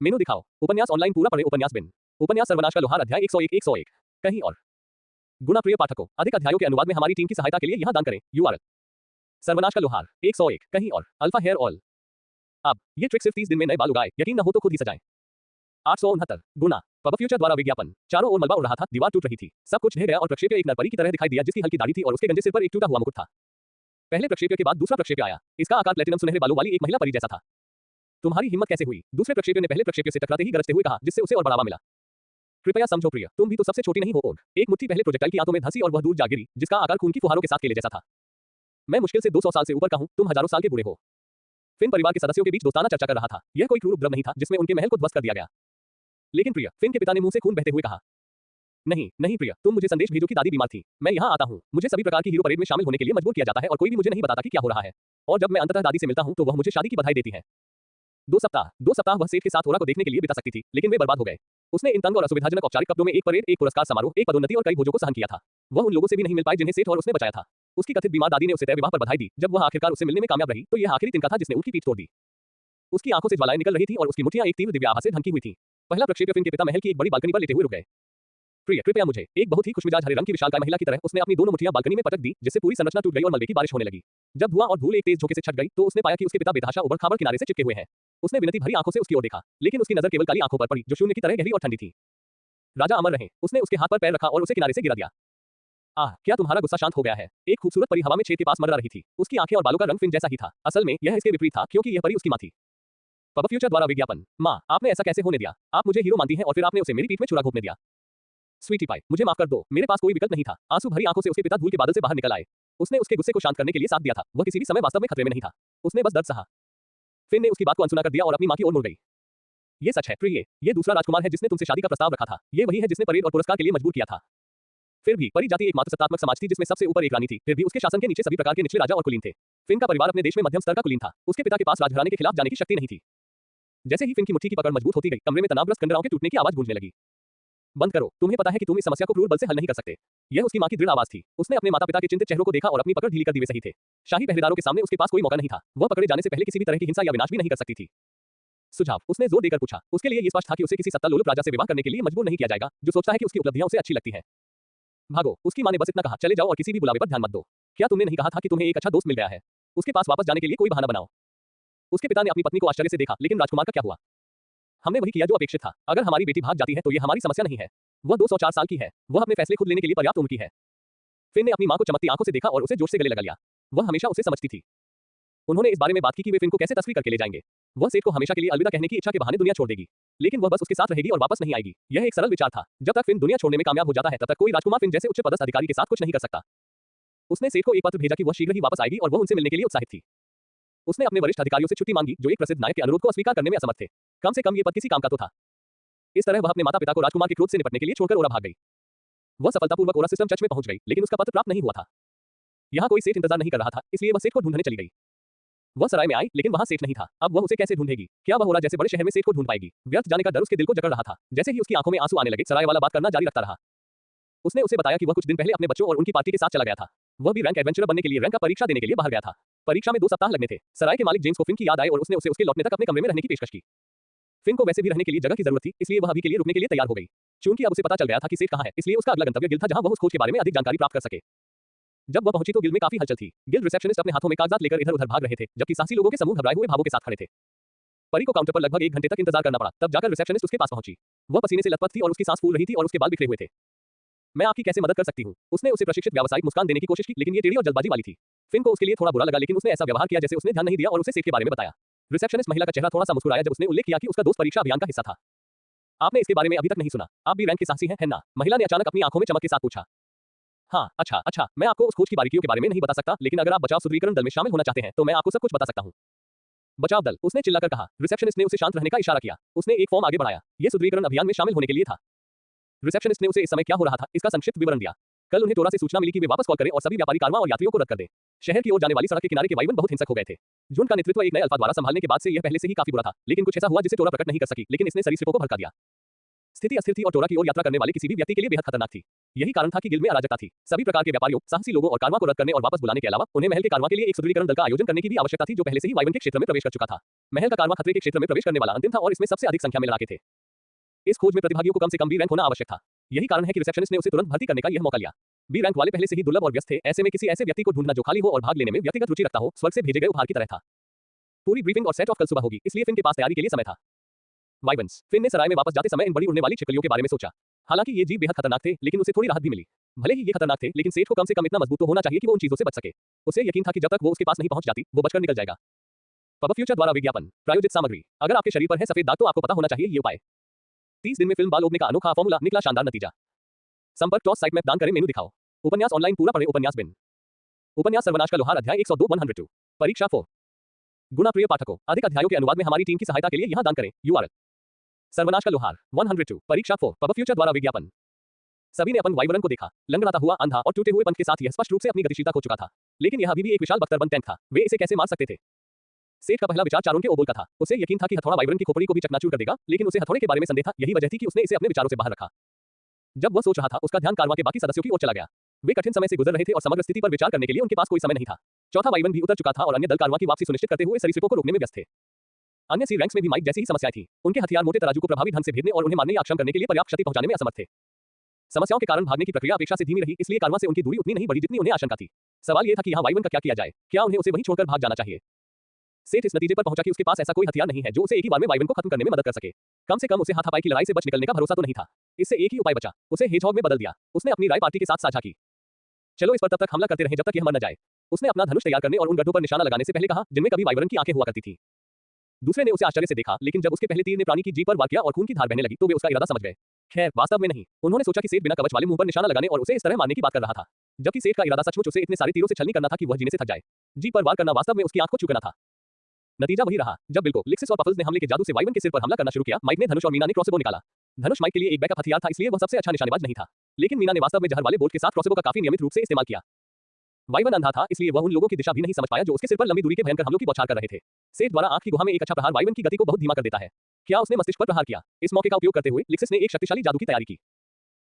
मेनू दिखाओ। उपन्यास ऑनलाइन पूरा पढ़े। उपन्यास बिन। उपन्यास सर्वनाश का लोहार अध्याय 101 101। कहीं और। गुना प्रिय पाठकों, अधिक अध्यायों के अनुवाद में हमारी टीम की सहायता के लिए यहां दान करें। यूआरएल। सर्वनाश का लोहार 101 कहीं और। Alpha hair oil. अब ये ट्रिक सिर्फ 30 दिन में नए बाल उगाए, यकीन न हो तो खुद ही सजाएं। 869 गुना। पब फ्यूचर द्वारा विज्ञापन। चारों ओर मलबा उड़ रहा था, दीवार टूट रही थी, सब कुछ ढह गया और प्रक्षेप्य एक नरपरी की तरह दिखाई दिया जिसकी हल्की दाढ़ी थी और उसके गंजे सिर पर एक टूटा हुआ मुकुट था। पहले प्रक्षेप्य के बाद दूसरा प्रक्षेप्य आया। इसका आकार प्लेटिनम सुनहरे बालों वाली एक महिला परी जैसा था। तुम्हारी हिम्मत कैसे हुई? दूसरे प्रक्षेप्य ने पहले प्रक्षेप्य से टकराते ही गरजते हुए कहा, जिससे उसे और बढ़ावा मिला। कृपया समझो प्रिय, तुम भी तो सबसे छोटी नहीं हो। ओग एक मुट्ठी पहले प्रोजेक्टाइल की आंतों में धंसी और वह दूर जा गिरी, जिसका आकार खून की फुहारों के साथ केले जैसा था। मैं मुश्किल से 200 साल से ऊपर का हूं, तुम हजारों साल के बूढ़े हो। फिन परिवार के सदस्यों के बीच दोस्ताना चर्चा कर रहा था। यह कोई क्रूर उपद्रव नहीं था जिसमें उनके महल को ध्वस्त कर दिया गया। लेकिन प्रिय, फिन के पिता ने मुंह से खून बहते हुए कहा, नहीं नहीं प्रिय, तुम मुझे संदेश भेजो कि दादी बीमार थी। मैं यहाँ आता हूँ। मुझे सभी प्रकार की हीरो परेड में शामिल होने के लिए मजबूर किया जाता है और कोई भी मुझे नहीं बताता कि क्या हो रहा है। और जब मैं अंततः दादी से मिलता हूँ तो वह मुझे शादी की बधाई देती है। 2 सप्ताह वह सेठ के साथ होरा को देखने के लिए बिता सकती थी, लेकिन वे बर्बाद हो गए। उसने इन तंग और असुविधाजनक औपचारिक कपड़ों में एक परेड, एक पुरस्कार समारोह, एक पदोन्नति और कई भोजों को सहन किया था। वह उन लोगों से भी नहीं मिल पाए जिन्हें सेठ और उसने बचाया था। उसकी कथित बीमार दादी ने उसे तय विवाह पर बधाई दी। जब वह आखिरकार उससे मिलने में कामयाब रही तो यह आखिरी तिनका था जिसने उसकी पीठ तोड़ दी। उसकी आंखों से ज्वालाएं निकल रही थी और उसकी मुट्ठियां एक तीव्र दिव्य आभा से ढंकी हुई थी। पहला प्रक्षेप्य फिन के पिता महल की एक बड़ी बालकनी पर लेटे हुए रुक गए। प्रिय, कृपया मुझे। एक बहुत ही खुशमिजाज हरे रंग की विशालकाय महिला की तरह उसने अपनी दोनों मुट्ठियां बालकनी में पटक दी, जिससे पूरी संरचना टूट गई और मलबे की बारिश होने लगी। जब धुआं और धूल एक तेज झोंके से छट गई तो उसने पाया कि उसके पिता बेतहाशा उबड़-खाबड़ किनारे से चिपके हुए हैं। उसने विनती भरी आंखों से उसकी ओर देखा, लेकिन उसकी नजर केवल काली आंखों पर पड़ी जो शून्य की तरह गहरी और ठंडी थी। राजा अमर रहे। उसने उसके हाथ पर पैर रखा और उसे किनारे से गिरा दिया। आह, क्या तुम्हारा गुस्सा शांत हो गया है? एक खूबसूरत परी हवा में छेद के पास मंडरा रही थी। उसकी आंखें और बालों का रंग फिन जैसा ही था। असल में यह इसके विपरीत था क्योंकि यह परी उसकी मां थी। पब फ्यूचर द्वारा विज्ञापन। मां, आपने ऐसा कैसे होने दिया? आप मुझे हीरो मानती हैं और फिर आपने उसे मेरी पीठ में छुरा घोंपने दिया। स्वीटी पाई, मुझे माफ कर दो, मेरे पास कोई विकल्प नहीं था। आंसू भरी आंखों से उसके पिता धूल के बादल से बाहर निकल आए। उसने उसके गुस्से को शांत करने के लिए साथ दिया था। वह किसी भी समय वास्तव में खतरे में नहीं था। उसने बस दर्द सहा। फिन ने उसकी बात को अनसुना कर दिया और अपनी मां की ओर मुड़ गई। ये सच है प्रिय, ये दूसरा राजकुमार है जिसने तुमसे शादी का प्रस्ताव रखा था। ये वही है जिसने परेड और पुरस्कार के लिए मजबूर किया था। फिर भी परी जाति एक मात्र सत्तात्मक समाज थी जिसमें सबसे ऊपर एक रानी थी। फिर भी उसके शासन के नीचे सभी प्रकार के निचले राजा और कुलीन थे। फिन का परिवार अपने देश में मध्यम स्तर का कुलीन था। उसके पिता के पास राजघराने के खिलाफ जाने की शक्ति नहीं थी। जैसे ही फिन की मुट्ठी की पकड़ मजबूत होती गई, कमरे में तनावग्रस्त कंडराओं के टूटने की आवाज गूंजने लगी। बंद करो, तुम्हें पता है कि तुम इस समस्या को क्रूर बल से हल नहीं कर सकते। यह उसकी मां की दृढ़ आवाज थी। उसने अपने माता-पिता के चिंतित चेहरों को देखा और अपनी पकड़ ढीली कर दी। वे सही थे। शाही पहरेदारों के सामने उसके पास कोई मौका नहीं था। वह पकड़े जाने से पहले किसी भी तरह की हिंसा या विनाश भी नहीं कर सकती थी। सुझाव, उसने जोर देकर पूछा। उसके लिए ये स्पष्ट था कि उसे किसी सत्ता लोलुप राजा से विवाह करने के लिए मजबूर नहीं किया जाएगा, जो सोचता है कि उसकी उपलब्धियां उसे अच्छी लगती हैं। भागो, उसकी मां ने बस इतना कहा, चले जाओ और किसी भी बुलावे पर ध्यान मत दो। क्या तुमने नहीं कहा था कि तुम्हें एक अच्छा दोस्त मिल गया है? उसके पास वापस जाने के लिए कोई बहाना बनाओ। उसके पिता ने अपनी पत्नी को आश्चर्य से देखा, लेकिन राजकुमार का क्या हुआ? हमने वही किया जो अपेक्षित था। अगर हमारी बेटी भाग जाती है तो ये हमारी समस्या नहीं है। वह 204 साल की है। वह अपने फैसले खुद लेने के लिए पर्याप्त उम्र की है। फिन ने अपनी मां को चमकती आंखों से देखा और उसे जोश से गले लगा लिया। वह हमेशा उसे समझती थी। उन्होंने इस बारे में बात की कि वे फिन को कैसे तस्वीर करके ले जाएंगे। वह सेठ को हमेशा के लिए अलविदा कहने की इच्छा के बहाने दुनिया छोड़ देगी, लेकिन वह बस उसके साथ रहेगी और वापस नहीं आएगी। यह एक सरल विचार था। जब तक फिन दुनिया छोड़ने में कामयाब हो जाता है तब तक कोई राजकुमार फिन जैसे उच्च पदस्थ अधिकारी के साथ कुछ नहीं कर सकता। उसने सेठ को एक पत्र भेजा कि वह शीघ्र ही वापस आएगी और वह उनसे मिलने के लिए उत्साहित थी। उसने अपने वरिष्ठ अधिकारियों से छुट्टी मांगी जो एक प्रसिद्ध नायक के अनुरोध को अस्वीकार करने में असमर्थ थे। कम से कम ये पद किसी काम का तो था। इस तरह वह अपने माता पिता को राजकुमार के क्रोध से निपटने के लिए छोड़कर ओरा भाग गई। वह सफलतापूर्वक ओरा सिस्टम चर्च में पहुंच गई, लेकिन उसका पत्र प्राप्त नहीं हुआ था। यहाँ कोई सेठ इंतजार नहीं कर रहा था, इसलिए वह सेठ को ढूंढने चली गई। वह सराय में आई, लेकिन वहां सेठ नहीं था। अब वह उसे कैसे ढूंढेगी? क्या वह ओरा जैसे बड़े शहर में सेठ को ढूंढ पाएगी? व्यर्थ जाने का डर उसके दिल को जकड़ रहा था। जैसे ही उसकी आंखों में आंसू आने लगे, सराय वाला बात करना जारी रखता रहा। उसने उसे बताया कि वह कुछ दिन पहले अपने बच्चों और उनकी पार्टी के साथ चला गया था। वह भी रैंक एडवेंचरर बनने के लिए रैंक का परीक्षा देने के लिए बाहर गया था। परीक्षा में 2 सप्ताह लगने थे। सराय के मालिक जेम्स को फिन की याद आई और उसने उसे उसके लौटने तक अपने कमरे में रहने की पेशकश की। फिन को वैसे भी रहने के लिए जगह की जरूरत थी, इसलिए वह अभी के लिए रुकने के लिए तैयार हो गई। चूंकि अब उसे पता चल गया था कि सेठ कहां है, इसलिए उसका अगला गंतव्य गिल्ड था, जहां वह उस खोज के बारे में अधिक जानकारी प्राप्त कर सके। जब वह पहुंची तो गिल्ड में काफी हलचल थी। गिल्ड रिसेप्शनिस्ट अपने हाथों में कागजात लेकर इधर-उधर भाग रहे थे, जबकि साहसी लोगों के समूह घबराए हुए भावों के साथ खड़े थे। परी को काउंटर पर लगभग 1 घंटे तक इंतजार करना पड़ा, तब जाकर रिसेप्शनिस्ट उसके पास पहुंची। वह पसीने से लथपथ थी और उसकी सांस फूल रही थी और उसके बाल बिखरे हुए थे। मैं आपकी कैसे मदद कर सकती हूँ? उसने उसे प्रशिक्षित व्यावसायिक मुस्कान देने की कोशिश की, लेकिन ये टेढ़ी और जल्दबाजी वाली थी। फिन को उसके लिए थोड़ा बुरा लगा, लेकिन उसने ऐसा व्यवहार किया जैसे उसने ध्यान नहीं दिया और उसे सेठ के बारे में बताया। रिसेप्शनिस्ट महिला का चेहरा थोड़ा सा मुस्कुराया जब उसने उल्लेख किया कि उसका दोस्त परीक्षा अभियान का हिस्सा था। आपने इसके बारे में अभी तक नहीं सुना? आप भी रैंक के साहसी हैं, है ना? महिला ने अचानक अपनी आंखों में चमक के साथ पूछा। हाँ, अच्छा, मैं आपको उस खोज की बारीकियों के बारे में नहीं बता सकता, लेकिन अगर आप बचाव सुदृढ़ीकरण दल में शामिल होना चाहते हैं तो मैं आपको सब कुछ बता सकता हूँ। बचाव दल, उसने चिल्लाकर कहा। रिसेप्शनिस्ट ने उसे शांत रहने का इशारा किया। उसने एक फॉर्म आगे बढ़ाया। यह सुदृढ़ीकरण अभियान में शामिल होने के लिए था। रिसेप्शनिस्ट ने उसे इस समय क्या हो रहा था इसका संक्षिप्त विवरण दिया। कल उन्हें टोरा से सूचना मिली कि वे वापस कॉल करें और सभी व्यापारी कारवां और यात्रियों को रद्द कर दें। शहर की ओर जाने वाली सड़क के किनारे के वाइवन बहुत हिंसक हो गए थे। झुंड का नेतृत्व एक नए अल्फा द्वारा संभालने के बाद से यह पहले से ही काफी बुरा था, लेकिन कुछ ऐसा हुआ जिसे टोरा प्रकट नहीं कर सकी, लेकिन इसने सरीसृपों को भड़का दिया। स्थिति अस्थिर थी और टोरा की ओर यात्रा करने वाले किसी भी व्यक्ति के लिए बेहद खतरनाक थी। यही कारण था कि गिल्ड में अराजकता थी। सभी प्रकार के व्यापारियों, साहसी लोगों और कारवां को रद्द करने और वापस बुलाने के अलावा उन्हें महल के कारवां के लिए एक सुदृढ़ीकरण दल का आयोजन करने की भी आवश्यकता थी, जो पहले से ही वाइवन के क्षेत्र में प्रवेश कर चुका था। महल का कारवां खतरे के क्षेत्र में प्रवेश करने वाला अंतिम था और इसमें सबसे अधिक संख्या में लड़ाके थे। इस खोज में प्रतिभागियों को कम से कम बी रैंक होना आवश्यक था। यही कारण है कि रिसेप्शनिस्ट ने उसे तुरंत भर्ती करने का यह मौका लिया। बी रैंक वाले पहले से ही दुर्लभ और व्यस्त थे, ऐसे में किसी ऐसे व्यक्ति को ढूंढना जो खाली हो और भाग लेने में व्यक्तिगत रुचि रखता हो, स्वर्ग से भेजे गए उपहार की तरह था। पूरी ब्रीफिंग और सेट ऑफ कल सुबह होगी, इसलिए फिन के पास तैयारी के लिए समय था। वाइवन्स। फिन ने सराय में वापस जाते समय इन बड़ी उड़ने वाली छिपकलियों के बारे में सोचा। हालांकि ये जीव बेहद खतरनाक थे, लेकिन उसे थोड़ी राहत भी मिली। भले ही ये खतरनाक थे, लेकिन सेठ को कम से कम इतना मजबूत तो होना चाहिए कि वो उन चीजों से बच सके। उसे यकीन था कि जब तक वो उसके पास नहीं पहुंच जाती, वो बचकर निकल जाएगा। पब फ्यूचर द्वारा विज्ञापन प्रायोजित सामग्री। अगर आपके शरीर पर है सफेद दाग तो आपको पता होना चाहिए ये उपाय। 30 दिन में फिल्म बाल ओपने का अनोखा फॉर्मूला, निकला शानदार नतीजा। संपर्क टॉस साइट मैप दान करें, मेनू दिखाओ। उपन्यास ऑनलाइन पूरा पढ़ें। उपन्यास बिन। उपन्यास सर्वनाश का लोहार अध्याय 102 102। परीक्षा 4। गुना प्रिय पाठकों, अधिक अध्यायों के अनुवाद में हमारी टीम की सहायता के लिए यहां दान करें। URL सर्वनाश का लोहार 102 परीक्षा 4 पब फ्यूचर द्वारा विज्ञापन। सभी ने अपन वाइवरन को देखा। लंगड़ाता हुआ, अंधा और टूटे हुए पंख के साथ यह स्पष्ट रूप से अपनी गतिशीलता खो चुका था, लेकिन यह अभी भी एक विशाल बख्तरबंद टैंक था। वे इसे कैसे मार सकते थे? सेठ का पहला विचार चारों के ओबोल का था। उसे यकीन था कि हथौड़ा वाइवरन की खोपड़ी को भी चकनाचूर कर देगा, लेकिन उसे हथौड़े के बारे में संदेह था। यही वजह थी कि उसने इसे अपने विचारों से बाहर रखा। जब वह सोच रहा था, उसका ध्यान कारवां के बाकी सदस्यों की ओर चला गया। वे कठिन समय से गुजर रहे थे और समग्र स्थिति पर विचार करने के लिए उनके पास कोई समय नहीं था। चौथा वाइवन भी उतर चुका था और अन्य दल कारवां की वापसी सुनिश्चित करते हुए सरीसृपों को रोकने में व्यस्त थे। अन्य सी रैंक्स में भी माइक जैसी ही समस्याएं थी। उनके हथियार मोटे तराजू को प्रभावी ढंग से भेदने और उन्हें मारने या अक्षम करने के लिए पर्याप्त क्षति पहुंचाने में असमर्थ थे। समस्याओं के कारण भागने की प्रक्रिया अपेक्षा से धीमी रही, इसलिए कारवां से उनकी दूरी उतनी नहीं बढ़ी जितनी उन्हें आशंका थी। सवाल यह था कि यहाँ वाइवन का क्या किया जाए? क्या उन्हें उसे वहीं छोड़कर भाग जाना चाहिए? सेठ इस नतीजे पर पहुंचा कि उसके पास ऐसा कोई हथियार नहीं है जो उसे एक ही बार में वाइवन को खत्म करने में मदद कर सके। कम से कम उसे हाथापाई की लड़ाई से बच निकलने का भरोसा तो नहीं था। इससे एक ही उपाय बचा, उसे हेजहॉग में बदल दिया। उसने अपनी राय पार्टी के साथ साझा की। चलो इस पर तब तक हमला करते रहें जब तक यह मर न जाए। उसने अपना धनुष तैयार करने और उन गड्ढों पर निशाना लगाने से पहले कहा जिनमें कभी वाइवरन की आंखें हुआ करती थी। दूसरे ने उसे आश्चर्य से देखा, लेकिन जब उसके पहले तीर ने प्राणी की जीभ पर वार किया और खून की धार बहने लगी तो वे उसका इरादा समझ गए। खैर, वास्तव में नहीं। उन्होंने सोचा कि सेठ बिना कवच वाले मुंह पर निशाना लगाने और उसे इस तरह मारने की बात कर रहा था, जबकि सेठ का इरादा सचमुच उसे इतने सारे तीरों से छलनी करना था कि वह जीने से थक जाए। जीभ पर वार करना वास्तव में उसकी आंख को चूकना था। नतीजा वही रहा। जब बिल्को, लिक्सिस और पफल्स ने हमले के जादू से वाइवन के सिर पर हमला करना शुरू किया, माइक ने धनुष और मीना ने क्रॉसबो निकाला। धनुष माइक के लिए एक बैकअप हथियार था, इसलिए वह सबसे अच्छा निशानेबाज नहीं था, लेकिन मीना ने वास्तव में जहर वाले बोल्ट के साथ क्रॉसबो का काफी नियमित रूप से इस्तेमाल किया। वाइवन अंधा था, इसलिए वह उन लोगों की दिशा भी नहीं समझ पाया जो उसके सिर पर लंबी दूरी के भयंकर हमलों की बौछार कर रहे थे। सेठ द्वारा आंख की गुहा में एक अच्छा प्रहार वाइवन की गति को बहुत धीमा कर देता है। क्या उसने मस्तिष्क पर प्रहार किया? इस मौके का उपयोग करते हुए लिक्सिस ने एक शक्तिशाली जादू की तैयारी की।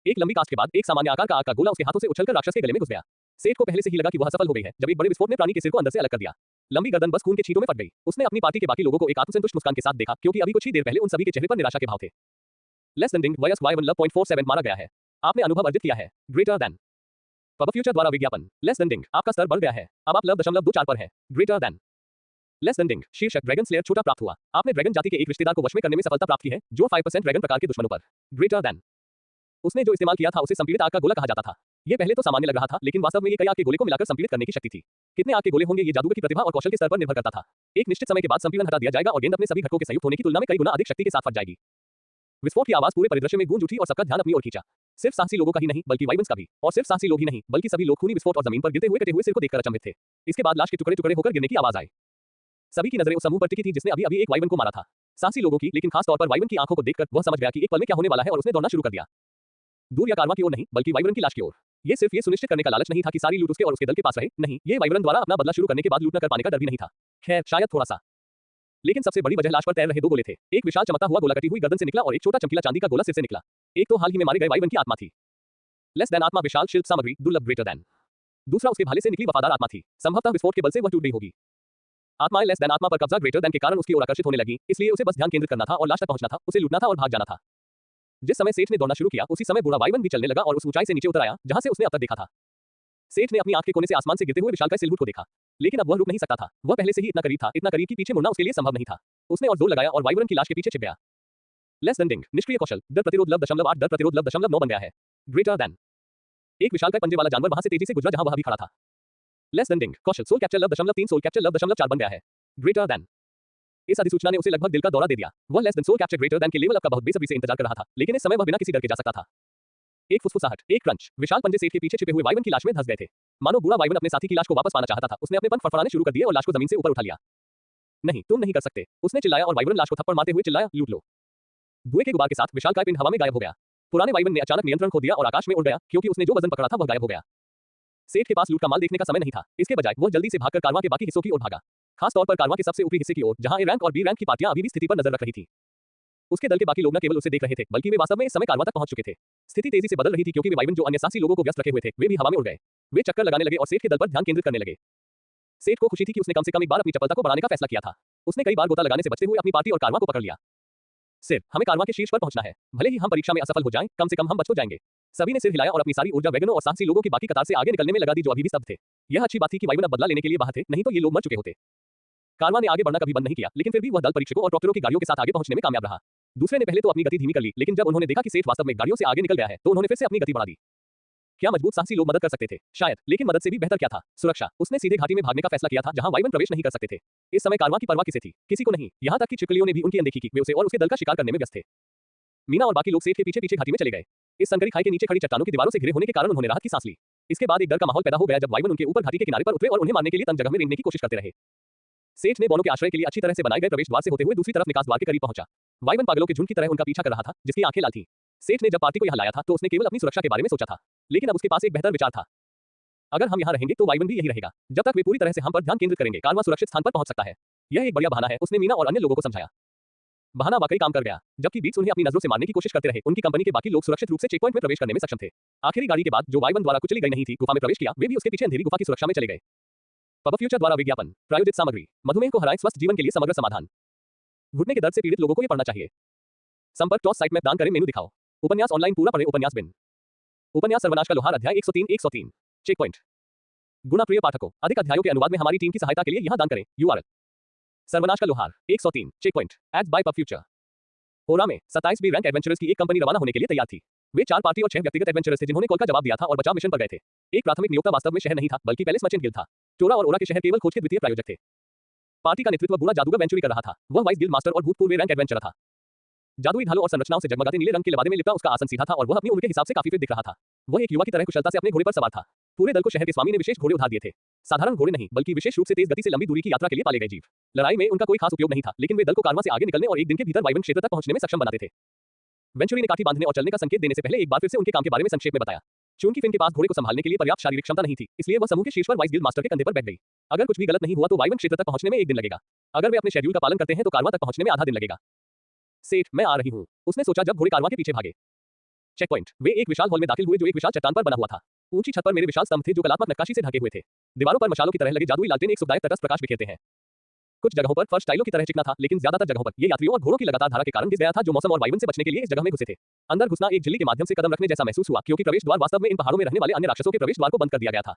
एक लंबी कास्ट के बाद एक सामान्य आकार का आग का गोला उसके हाथों से उछलकर राक्षस के गले में घुस गया। सेठ को पहले से ही लगा कि वह सफल हो गई है, जब एक बड़े विस्फोट ने प्राणी के सिर को अंदर से अलग कर दिया। लंबी गर्दन बस खून के छींटों में फट गई। उसने अपनी पार्टी के बाकी लोगों को एक आत्मसंतुष्ट मुस्कान के साथ देखा, क्योंकि अभी कुछ ही देर पहले उन सभी के चेहरे पर निराशा के भाव थे। लेस देन डिंग वयस वाइवन लव 0.47 मारा गया है। आपने अनुभव अर्जित किया है। Greater then. पब फ्यूचर द्वारा विज्ञापन। लेस देन डिंग, आपका स्तर बढ़ गया है। अब आप लव 0.24 पर है। Greater than. लेस देन डिंग, शीर्षक ड्रैगन स्लेयर छोटा प्राप्त हुआ। आपने ड्रैगन जाति के एक रिश्तेदार को वश में करने में सफलता प्राप्त की है, जो 5% ड्रैगन प्रकार के दुश्मनों पर। Greater than. उसने जो इस्तेमाल किया था उसे संपीड़ित आग का गोला कहा जाता था। ये पहले तो सामान्य लग रहा था, लेकिन वास्तव में ये कई आग के गोले को मिलाकर संपीड़ित करने की शक्ति थी। कितने आग के गोले होंगे ये जादूगर की प्रतिभा और कौशल के स्तर पर निर्भर करता था। एक निश्चित समय के बाद संपीड़न हटा दिया जाएगा और गेंद अपने सभी घटकों के संयुक्त होने की तुलना में कई गुना अधिक शक्ति के साथ फट जाएगी। विस्फोट की आवाज पूरे परिदृश्य में गूंज उठी और सबका ध्यान अपनी ओर खींचा। सिर्फ साहसी लोगों का ही नहीं, बल्कि वाइवन्स का भी। और सिर्फ साहसी लोग ही नहीं, बल्कि सभी लोग खूनी विस्फोट और जमीन पर गिरते हुए कटे हुए सिर को देखकर अचंभित थे। इसके बाद लाश के टुकड़े टुकड़े होकर गिरने की आवाज आई। सभी की नजरें उस समूह पर टिकी थी जिसने अभी अभी एक वाइवन को मारा था। साहसी लोगों की, लेकिन खास तौर पर वाइवन की आंखों को देखकर वह समझ गया कि एक पल में क्या होने वाला है और उसने दौड़ना शुरू कर दिया। दूर या कारवां की ओर नहीं, बल्कि वाइवरन की लाश की ओर। ये सिर्फ ये सुनिश्चित करने का लालच नहीं था कि सारी लूट उसके और उसके दल के पास रहे। नहीं, ये वाइवरन द्वारा अपना बदला शुरू करने के बाद लूट न कर पाने का डर भी नहीं था। खैर, शायद थोड़ा सा। लेकिन सबसे बड़ी वजह लाश पर तैर रहे दो गोले थे। एक विशाल चमकता हुआ गोला कटी हुई गर्दन से निकला और एक छोटा चमकीला चांदी का गोला सिर से निकला। एक तो हाल ही में मारे गए वाइवन की आत्मा थी। लेस देन आत्मा विशाल शिल्प सामग्री, दुर्लभ ग्रेटर देन। दूसरा उसके भाले से निकली वफादार आत्मा थी। संभवतः विस्फोट के बल से वह टूट गई होगी। आत्माएं लेस देन आत्मा पर कब्जा ग्रेटर देन के कारण उसकी ओर आकर्षित होने लगी, इसलिए उसे बस ध्यान केंद्रित करना था और लाश तक पहुंचना था, उसे लूटना था और भाग जाना था। जिस समय सेठ ने दौड़ना शुरू किया, उसी समय बूढ़ा वाइवन भी चलने लगा और उस ऊंचाई से नीचे उतर आया जहां से उसने अब तक देखा था। सेठ ने अपनी आंख के कोने से आसमान से गिरते हुए विशालकाय सिलहूट को देखा, लेकिन अब वह रुक नहीं सकता था। वह पहले से ही इतना करीब था, इतना करीब कि पीछे मुड़ना उसके लिए संभव नहीं था। उसने और जोर लगाया और वाइवरन की लाश के पीछे छिप गया। लेस देन डिंग, निष्क्रिय कौशल, डर प्रतिरोध लव 0.8, डर प्रतिरोध लव 0.9 बन गया है। Greater then. एक विशालकाय पंजे वाला जानवर वहां से तेजी से गुजरा जहां वह अभी खड़ा था। Less than ding, Kaushal, soul capture love 0.3, soul capture love 0.4 बन गया है। Greater than. इस अधिसूचना ने उसे लगभग दिल का दौरा दे दिया। वह less than soul capture greater than के लेवल अप का बहुत बेसब्री से इंतजार कर रहा था, लेकिन इस समय वह बिना किसी डर के जा सकता था। एक फुसफुसाहट, एक क्रंच, विशाल पंजे सेठ के पीछे छिपे हुए वाइवन की लाश में धंस गए थे। मानो बूढ़ा वाइवन अपने साथी की लाश को वापस पाना चाहता था। उसने अपने पंख फड़फड़ाने शुरू कर दिए और लाश को जमीन से ऊपर उठा लिया। नहीं, तुम नहीं कर सकते, उसने चिल्लाया और वाइवन लाश को थप्पड़ मारते हुए चिल्लाया, लूट लो। धुएं के गुबार के साथ विशालकाय पिंड हवा में गायब हो गया। पुराने वाइवन ने अचानक नियंत्रण खो दिया और आकाश में उड़ गया, क्योंकि उसने जो वजन पकड़ा था वह गायब हो गया। सेठ के पास लूट का माल देखने का समय नहीं था। इसके बजाय वह जल्दी से भागकर कारवां के बाकी हिस्सों की ओर भागा, खास तौर पर कारवां के सबसे ऊपरी हिस्से की ओर, जहां ए रैंक और बी रैंक की पार्टियां अभी भी स्थिति पर नजर रख रही थी। उसके दल के बाकी लोग न केवल उसे देख रहे थे, बल्कि वे वास्तव में इस समय कारवां तक पहुंच चुके थे। स्थिति तेजी से बदल रही थी क्योंकि वे वाइवन जो अन्य साहसी लोगों को व्यस्त रखे हुए थे, वे भी हवा में उड़ गए। वे चक्कर लगाने लगे और सेठ के दल पर ध्यान केंद्रित करने लगे। सेठ को खुशी थी कि उसने कम से कम एक बार अपनी चपलता को बढ़ाने का फैसला किया था। उसने कई बार गोता लगाने से बचते हुए अपनी पार्टी और कारवां को पकड़ लिया। सिर, हमें कारवां के शीर्ष पर पहुंचना है। भले ही हम परीक्षा में असफल हो जाएं, कम से कम हम बच तो जाएंगे। सभी ने सिर हिलाया और अपनी सारी ऊर्जा वैगनों और साहसी लोगों की बाकी कतार से आगे निकलने में लगा दी जो अभी भी स्तब्ध थे। यह अच्छी बात थी कि वाइवन अब बदला लेने के लिए बाहर थे, नहीं तो ये लोग मर चुके होते। कारवां ने आगे बढ़ना कभी बंद नहीं किया, लेकिन फिर भी वह दल परीक्षकों और डॉक्टरों की गाड़ियों के साथ आगे पहुंचने में कामयाब रहा। दूसरे ने पहले तो अपनी गति धीमी कर ली, लेकिन जब उन्होंने देखा कि सेठ वास्तव में गाड़ियों से आगे निकल गया है, तो उन्होंने फिर से अपनी गति बढ़ा दी। क्या मजबूत साहसी लोग मदद कर सकते थे? शायद, लेकिन मदद से भी बेहतर क्या था? सुरक्षा। उसने सीधे घाटी में भागने का फैसला किया था, जहां वाइवन प्रवेश नहीं कर सकते थे। इस समय कारवां की परवाह किसे थी? किसी को नहीं। यहां तक कि चिपकलियों ने भी उनकी अनदेखी की। वे उसे और उसके दल का शिकार करने में व्यस्त थे। मीना और बाकी लोग सेठ के पीछे पीछे घाटी में चले गए। इस संकरी खाई के नीचे खड़ी चट्टानों की दीवारों से घिरे होने के कारण उन्होंने राहत की सांस ली। इसके बाद एक डर का माहौल पैदा हो गया जब वाइवन उनके ऊपर घाटी के किनारे पर उतरे और उन्हें मारने के लिए तंग जगह में रेंगने की कोशिश करते रहे। सेठ ने बोनो के आश्रय के लिए अच्छी तरह से बनाए गए प्रवेश द्वार से होते हुए दूसरी तरफ निकास द्वार के करीब पहुंचा। वाइवन पागलों के झुंड की तरह उनका पीछा कर रहा था, जिसकी आंखें लाल थीं। सेठ ने जब पार्टी को यहाँ लाया था तो उसने केवल अपनी सुरक्षा के बारे में सोचा था, लेकिन अब उसके पास एक बेहतर विचार था। अगर हम यहाँ रहेंगे तो वाइवन भी यही रहेगा। जब तक वे पूरी तरह से हम पर ध्यान केंद्रित करेंगे, कारवां सुरक्षित स्थान पर पहुंच सकता है। यह एक बढ़िया बहाना है, उसने मीना और अन्य लोगों को समझाया। बहाना वाकई काम कर गया। जबकि बीट्स उन्हें अपनी नजरों से मारने की कोशिश करते रहे, उनकी कंपनी के बाकी लोग सुरक्षित रूप से चेक पॉइंट में प्रवेश करने में सक्षम थे। आखिरी गाड़ी के बाद जो वाइवन द्वारा कुचली गई नहीं थी, गुफा में प्रवेश किया, वे भी उसके पीछे अंधेरी गुफा की सुरक्षा में चले गए। पब फ्यूचर द्वारा विज्ञापन, प्रायोजित सामग्री, मधुमेह को हराएं स्वस्थ जीवन के लिए समग्र समाधान। घुटने के दर्द से पीड़ित लोगों को ये पढ़ना चाहिए। संपर्क टॉस साइट में दान करें, मेनू दिखाओ। उपन्यास ऑनलाइन पूरा पढ़ें, उपन्यास बिन। उपन्यास सर्वनाश का लोहार, अध्याय 103 चेक पॉइंट। गुना प्रिय पाठकों, अधिक अध्यायों के अनुवाद में हमारी टीम की सहायता के लिए यहां दान करें। URL सर्वनाश का लोहार 103 check point ads by pub future. होरा में 27 बी रैंक एडवेंचरर्स की एक कंपनी रवाना होने के लिए तैयार थी। वे 4 पार्टी और 6 व्यक्तिगत एडवेंचरर्स थे जिन्होंने कॉल का जवाब दिया था और बचाव मिशन पर गए थे। एक प्राथमिक नियोक्ता वास्तव में शहर नहीं था, बल्कि पैलेस मर्चेंट गिल्ड था। चोरा और ओरा के शहर केवल खोज के द्वितीय प्रायोजक थे। पार्टी का नेतृत्व बूढ़ा जादूगर वेंचुरी कर रहा था। वह वाइस गिल्ड मास्टर और भूतपूर्व रैंक एडवेंचरर था। जादुई ढालों और संरचनाओं से जगमगाते नीले रंग के लबादे में लिपटा उसका आसन सीधा था और वह अपनी उम्र के हिसाब से काफी फिट दिख रहा था। वह एक युवा की तरह कुशलता से अपने घोड़े पर सवार था। पूरे दल को शहर के स्वामी ने विशेष घोड़े उधार दिए थे। साधारण घोड़े नहीं, बल्कि विशेष रूप से तेज गति से लंबी दूरी की यात्रा के लिए पाले गए जीव। लड़ाई में उनका कोई खास उपयोग नहीं था, लेकिन वे दल को कारवां से आगे निकलने और एक दिन के भीतर वाइवन क्षेत्र तक पहुंचने में सक्षम बनाते थे। वेंचुरी ने काठी बांधने और चलने का संकेत देने से पहले एक बार फिर से उनके काम के बारे में संक्षेप में बताया। चूंकि फिन के पास घोड़े को संभालने के लिए पर्याप्त शारीरिक क्षमता नहीं थी, इसलिए वह समूह के शीर्ष पर वाइस गिल्ड मास्टर के कंधे पर बैठ गई। अगर कुछ भी गलत नहीं हुआ तो वाइवन क्षेत्र तक पहुंचने में एक दिन लगेगा। अगर वे अपने शेड्यूल का पालन करते हैं तो कारवां तक पहुंचने में आधा दिन लगेगा। सेठ, मैं आ रही हूं, उसने सोचा जब घोड़े कारवां के पीछे भागे। Check point. वे एक विशाल हॉल में दाखिल हुए जो एक विशाल चट्टान पर बना हुआ था। ऊंची छत पर मेरे विशाल स्तंभ थे जो कलात्मक नक्काशी से ढके हुए थे। दीवारों पर मशालों की तरह लगे जादुई लालटेन एक सुखदायक तटस्थ प्रकाश बिखेरते हैं। कुछ जगहों पर फर्श टाइलों की तरह चिकना था, लेकिन ज्यादातर जगहों पर ये यात्रियों और घोड़ों की लगातार धारा के कारण घिस गया था जो मौसम और वाइवन से बचने के लिए इस जगह में घुसे थे। अंदर घुसना एक झिल्ली के माध्यम से कदम रखने जैसा महसूस हुआ क्योंकि प्रवेश द्वार वास्तव में इन पहाड़ों में रहने वाले अन्य राक्षसों के प्रवेश द्वार को बंद कर दिया गया था।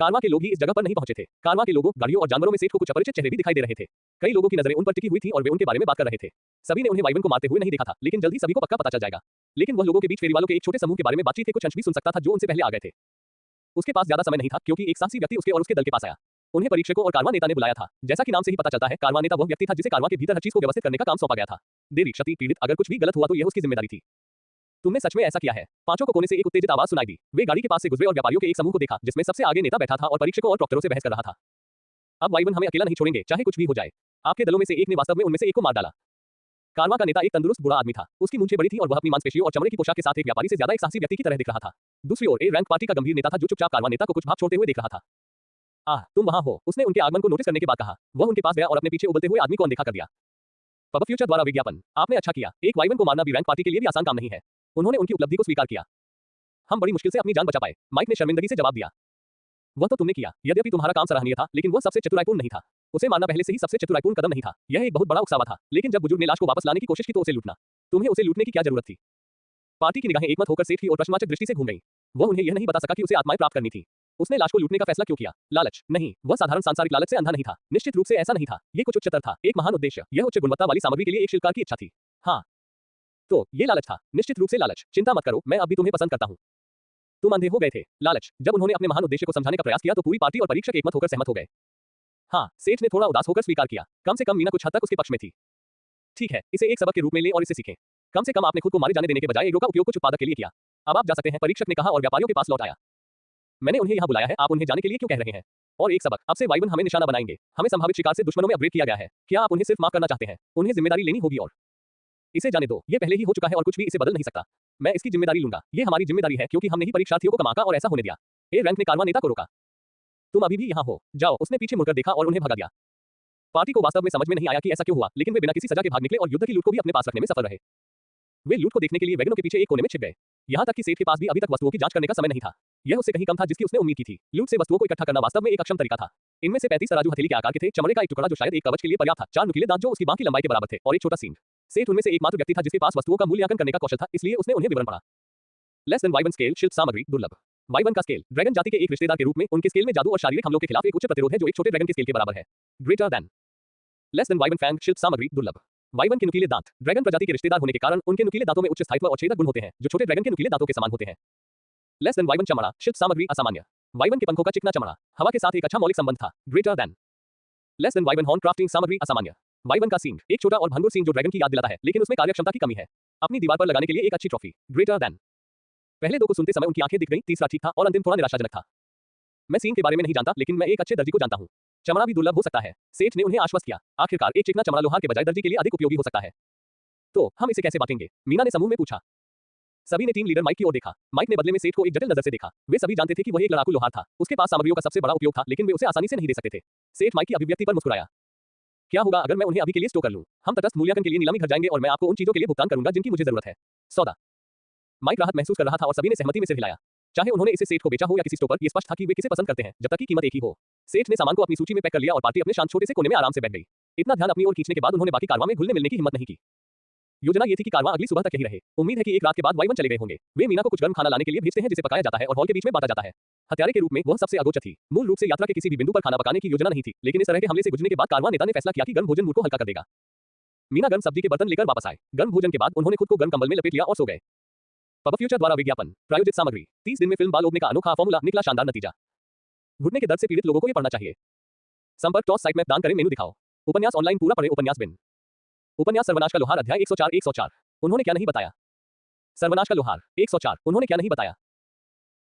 कारवां के लोग ही इस जगह पर नहीं पहुंचे थे। कारवां के लोगों, गाड़ियों और जानवरों में सेठ को कुछ अपरिचित चेहरे भी दिखाई दे रहे थे। कई लोगों की नजरें उन पर टिकी हुई थी और वे उनके बारे में बात कर रहे थे। सभी ने उन्हें वाइवन को मारते हुए नहीं देखा था, लेकिन जल्द ही सभी को पक्का पता चल जाएगा। लेकिन वह लोगों के बीच फेरी वालों के एक छोटे समूह के बारे में बातचीत के कुछ अंश भी सुन सकता था जो उनसे पहले आ गए थे। उसके पास ज्यादा समय नहीं था क्योंकि एक साहसी व्यक्ति उसके और उसके दल के पास आया। उन्हें परीक्षकों और कारवां नेता ने बुलाया था। जैसा कि नाम से ही पता चलता है, कारवां नेता वह व्यक्ति था जिसे कारवां के भीतर हर चीज को व्यवस्थित करने का काम सौंपा गया था। देरी, क्षति, पीड़ित, अगर कुछ भी गलत हुआ तो यह उसकी जिम्मेदारी थी। तुमने सच में ऐसा किया है? पांचों को कोने से एक उत्तेजित आवाज सुनाई दी। वे गाड़ी के पास से गुजरे और व्यापारियों के एक समूह को देखा जिसमें सबसे आगे नेता बैठा था और परीक्षकों और डॉक्टरों से बहस कर रहा था। अब वाइवन हमें अकेला नहीं छोड़ेंगे, चाहे कुछ भी हो जाए। आपके दलों में से एक ने वास्तव में उनमें से एक को मार डाला। कारवां का नेता एक तंदुरुस्त बूढ़ा आदमी था। उसकी मूंछें बड़ी थी और वह अपनी मांसपेशियों और चमड़े की पोशाक के साथ एक व्यापारी से ज्यादा एक साहसी व्यक्ति की तरह दिख रहा था। दूसरी ओर ए रैंक पार्टी का गंभीर नेता था जो चुपचाप कारवां नेता को कुछ भाप छोड़ते हुए देख रहा था। आह, तुम वहां हो, उसने उनके आगमन को नोटिस करने के बाद कहा। वह उनके पास गया और अपने पीछे उबलते हुए आदमी को अनदेखा कर दिया। पब फ्यूचर द्वारा विज्ञापन, आपने अच्छा किया। एक वाइवन को मारना भी रैंक पार्टी के लिए भी आसान काम नहीं है। उन्होंने उनकी उपलब्धि को स्वीकार किया। हम बड़ी मुश्किल से अपनी जान बचा पाए, माइक ने शर्मिंदगी से जवाब दिया। वह तो तुमने किया, यद्यपि तुम्हारा काम सराहनीय था, लेकिन वह सबसे चतुराईपूर्ण नहीं था। उसे मारना पहले से ही सबसे चतुराईपूर्ण कदम नहीं था। यह एक बहुत बड़ा उकसावा था, लेकिन जब बुजुर्ग ने लाश को वापस लाने की कोशिश की तो उसे लूटना। तुम्हें उसे लूटने की क्या जरूरत थी? पार्टी की निगाहें एकमत होकर सेठ की और प्रश्नवाचक दृष्टि से घूम गईं। वह उन्हें यह नहीं बता सका कि उसे आत्माएं प्राप्त करनी थी। उसने लाश को लूटने का फैसला क्यों किया? लालच नहीं, वह साधारण सांसारिक लालच से अंधा नहीं था। निश्चित रूप से ऐसा नहीं था। ये कुछ उच्चतर था, एक महान उद्देश्य। यह उच्च गुणवत्ता वाली सामग्री के लिए एक शिल्पकार की इच्छा थी। हाँ, तो ये लालच था, निश्चित रूप से लालच। चिंता मत करो, मैं अब भी तुम्हें पसंद करता हूँ। तुम अंधे हो गए थे। लालच। जब उन्होंने अपने महान उद्देश्य को समझाने का प्रयास किया तो पूरी पार्टी और परीक्षक एकमत होकर सहमत हो गए। हाँ, सेठ ने थोड़ा उदास होकर स्वीकार किया। कम से कम मीना कुछ हद तक उसके पक्ष में थी। ठीक है, इसे एक सबक के रूप में लें और इसे सीखें। कम से कम आपने खुद को मारे जाने देने के बजाय एग्रो का उपयोग कुछ उत्पादक के लिए किया। अब आप जा सकते हैं, परीक्षक ने कहा और व्यापारियों के पास लौट आया। मैंने उन्हें यहाँ बुलाया है, आप उन्हें जाने के लिए क्यों कह रहे हैं? और एक सबक, अब से वाइवन हमें निशाना बनाएंगे। हमें संभावित शिकार से दुश्मनों में अपग्रेड किया गया है। क्या आप उन्हें सिर्फ माफ करना चाहते हैं? उन्हें जिम्मेदारी लेनी होगी और इसे जाने दो, ये पहले ही हो चुका है और कुछ भी इसे बदल नहीं सकता। मैं इसकी जिम्मेदारी लूंगा। ये हमारी जिम्मेदारी है क्योंकि हमने ही परीक्षार्थियों को कमाका और ऐसा होने दिया। ए रैंक ने कारवां नेता को रोका। तुम अभी भी यहाँ हो, जाओ। उसने पीछे मुड़कर देखा और उन्हें भगा दिया। पार्टी को वास्तव में समझ में नहीं आया कि ऐसा क्यों हुआ, लेकिन वे बिना किसी सजा के भाग निकले और युद्ध की लूट को भी अपने पास रखने में सफल रहे। वे लूट को देखने के लिए वैगनों के पीछे एक कोने में छिप गए। यहाँ तक कि सेठ के पास भी अभी तक वस्तुओं की जांच करने का समय नहीं था। यह उससे कहीं कम था जिसकी उसने उम्मीद की थी। लूट से वस्तुओं को इकट्ठा करना वास्तव में एक अक्षम तरीका था। इनमें से 35 तराजू हथेली के आकार के थे, चमड़े का एक टुकड़ा जो शायद एक कवच के लिए पर्याप्त था, 4 नुकीले दांत जो उसकी बांह की लंबाई के बराबर थे और एक छोटा सींग। सेठ उनमें से एकमात्र व्यक्ति था जिसके पास वस्तुओं का मूल्यांकन करने का कौशल था, इसलिए उसने उन्हें विवरण पढ़ा। लेस देन वाइवन स्केल शिल्प सामग्री दुर्लभ। वाइवन का स्केल ड्रैगन जाति के एक रिश्तेदार के रूप में उनके स्केल में जादू और शारीरिक हमलों के खिलाफ एक उच्च प्रतिरोध है जो एक छोटे ड्रैगन के स्केल के बराबर है। Greater than. Less than wyvern fang शिल्प सामग्री दुर्लभ। वाइवन के नुकीले दांत ड्रैगन प्रजाति के रिश्तेदार होने के कारण उनके नुकीले दांतों में उच्च स्थायित्व और छेदक गुण होते हैं जो छोटे ड्रैगन के नुकीले दांतों के समान होते हैं। लेस देन वाइवन चमड़ा शिल्प सामग्री असामान्य। वाइवन के पंखों का चिकना चमड़ा हवा के साथ एक अच्छा मौलिक संबंध था। Greater than. Less than Vivian horn crafting सामग्री असामान्य। वाइवन का सींग एक छोटा और भंगुर सींग जो ड्रैगन की याद दिलाता है, लेकिन उसमें कार्यक्षमता की कमी है। अपनी दीवार पर लगाने के लिए एक अच्छी ट्रॉफी। Greater than. पहले दो को सुनते समय उनकी आंखें दिख गईं, तीसरा ठीक था और अंतिम थोड़ा निराशाजनक था। मैं सींग के बारे में नहीं जानता, लेकिन मैं एक अच्छे दर्जी को जानता हूं। चमड़ा भी दुर्लभ हो सकता है। सेठ ने उन्हें आश्वस्त किया। आखिरकार एक चिकना चमड़ा लोहार के बजाय दर्जी के लिए अधिक उपयोगी हो सकता है। तो हम इसे कैसे बांटेंगे? मीना ने समूह में पूछा। सभी ने टीम लीडर माइक की ओर देखा। माइक ने बदले में सेठ को एक जटिल नजर से देखा। वे सभी जानते थे कि वह एक लड़ाकू लोहार था। उसके पास सामग्रियों का सबसे बड़ा उपयोग था, लेकिन वे उसे आसानी से नहीं दे सकते थे। सेठ माइक की अभिव्यक्ति पर मुस्कुराया। क्या होगा अगर मैं उन्हें अभी के लिए स्टोर कर लूं? हम तटस्थ मूल्यांकन के लिए नीलामी घर जाएंगे और मैं आपको उन चीजों के लिए भुगतान करूंगा जिनकी मुझे जरूरत है। सौदा। माइक राहत महसूस कर रहा था और सभी ने सहमति में सिर हिलाया। चाहे उन्होंने इसे सेठ को बेचा हो या किसी स्टोर पर, यह स्पष्ट था कि वे किसे पसंद करते हैं, जब तक कि कीमत एक ही हो। सेठ ने सामान को अपनी सूची में पैक कर लिया और पार्टी अपने शांत छोटे से कोने में आराम से बैठ गई। इतना ध्यान अपनी ओर खींचने के बाद उन्होंने बाकी कारवां में घुलने मिलने की हिम्मत नहीं की। योजना ये थी कि कारवां अगली सुबह तक यही रहे। उम्मीद है कि एक रात के बाद वाइवन चले गए होंगे। वे मीना को कुछ गर्म खाना लाने के लिए भेजते हैं जिसे पकाया जाता है और हॉल के बीच में बांटा जाता है। हत्यारे के रूप में वह सबसे अगोचर थी। मूल रूप से यात्रा के किसी भी बिंदु पर खाना पकाने की योजना नहीं थी, लेकिन इस तरह के हमले से गुजरने के बाद कारवां नेता ने फैसला किया कि गर्म भोजन मूड को हल्का कर देगा। मीना गर्म सब्जी के बर्तन लेकर वापस आए। गर्म भोजन के बाद उन्होंने खुद को गर्म कंबल में लपेट लिया और सो गए। पब फ्यूचर द्वारा विज्ञापन प्रायोजित सामग्री 30 दिन में फिल्म बाल ओपने का अनोखा फॉर्मूला निकला शानदार नतीजा। घुटने के दर्द से पीड़ित लोगों को ये पढ़ना चाहिए। संपर्क टॉस साइट में दान करें मेनू दिखाओ। उपन्यास ऑनलाइन पूरा पढ़े उपन्यास बिन। उपन्यास सर्वनाश का लोहार अध्याय 104 उन्होंने क्या नहीं बताया। सर्वनाश का लोहार 104 उन्होंने क्या नहीं बताया।